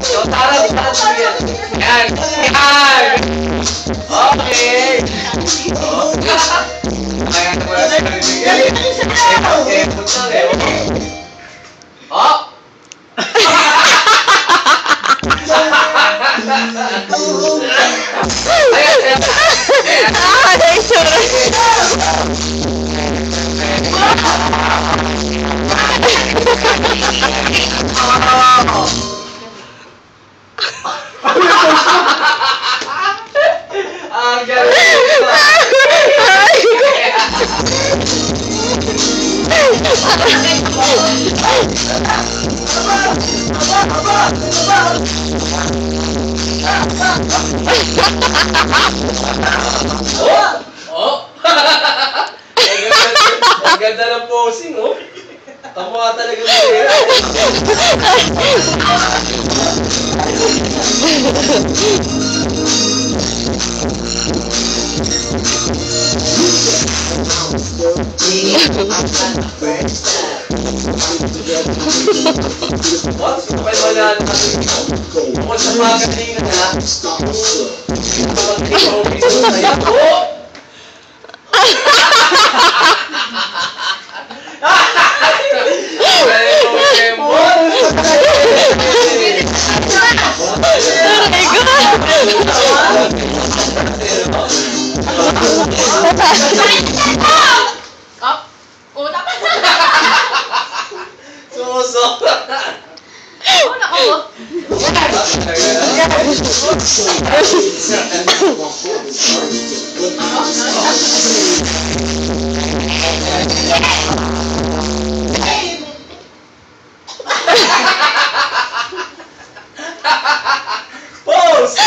So, tarap yan. Yan. Yan. Okay. Kaya na wala sa kanil. Oh! Ang galing. Oh! Ang ganda ng posing, oh. Kamukha talaga nila. What? Kapag wala natin ito. Bukod sa mga kanina na, Pose!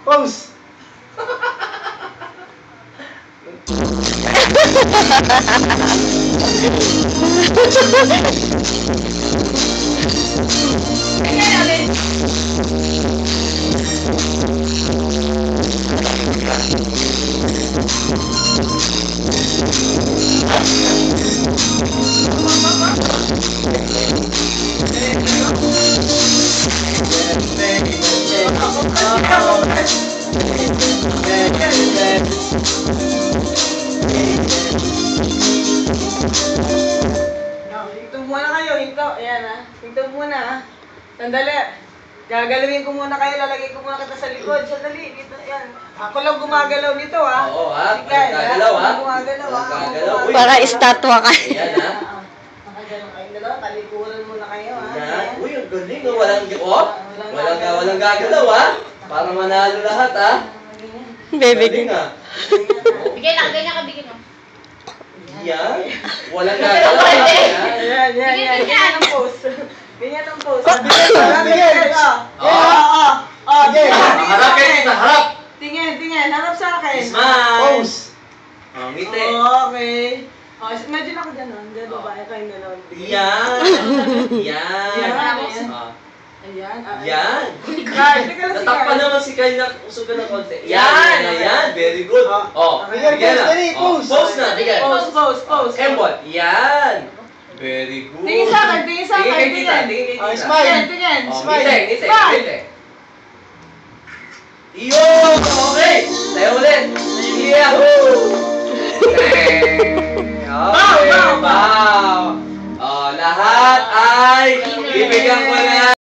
Pose! Hinto muna kayo, hinto. Ayan ha. Hinto muna ha. Sandali. Gagalawin ko muna kayo, lalagay ko muna kita sa likod. Sandali, dito, ayan. Ako lang gumagalaw nito ha. Oo ha, Sige, gagalaw ha. gumagalaw ha. Gagalaw. Uy. Para estatwa ka. Ayan ha. Nakagalaw kayo dalawa, talikuran muna kayo ha. Ayan. Uy, ang galing ha. Walang gagalaw ha. Para manalo lahat ha. Baby. Galing ha. Bigay lang, ganyan ka bigay mo. Yan. Walang gagalaw. Ayan. Ganyan ang pose. Ganyan ang pose. Bigay. Harap kayo dito, harap. Tingin. Harap sa akin. Smile. Pose. Oh, ngiti. Okay. Imagine ako dyan, dyan babae kayong dalawa. Yan. Yan. Ayan. Yan. Teka lang si Natakpan Carl. naman si Kyle na usugan ng konti. Yan. Very good. Oh, bigyan na. Oh, pose na. Bigyan. Pose. Embot. Yan. Very good. Tingin sa akin. Tingin kay tita. Tingin kay tita. Tingin. Oh, Smile. ngiti. Iyon! Okay! Tayo ulit! Yahoo! Okay, wow! Oh, lahat ay bibigyan ko na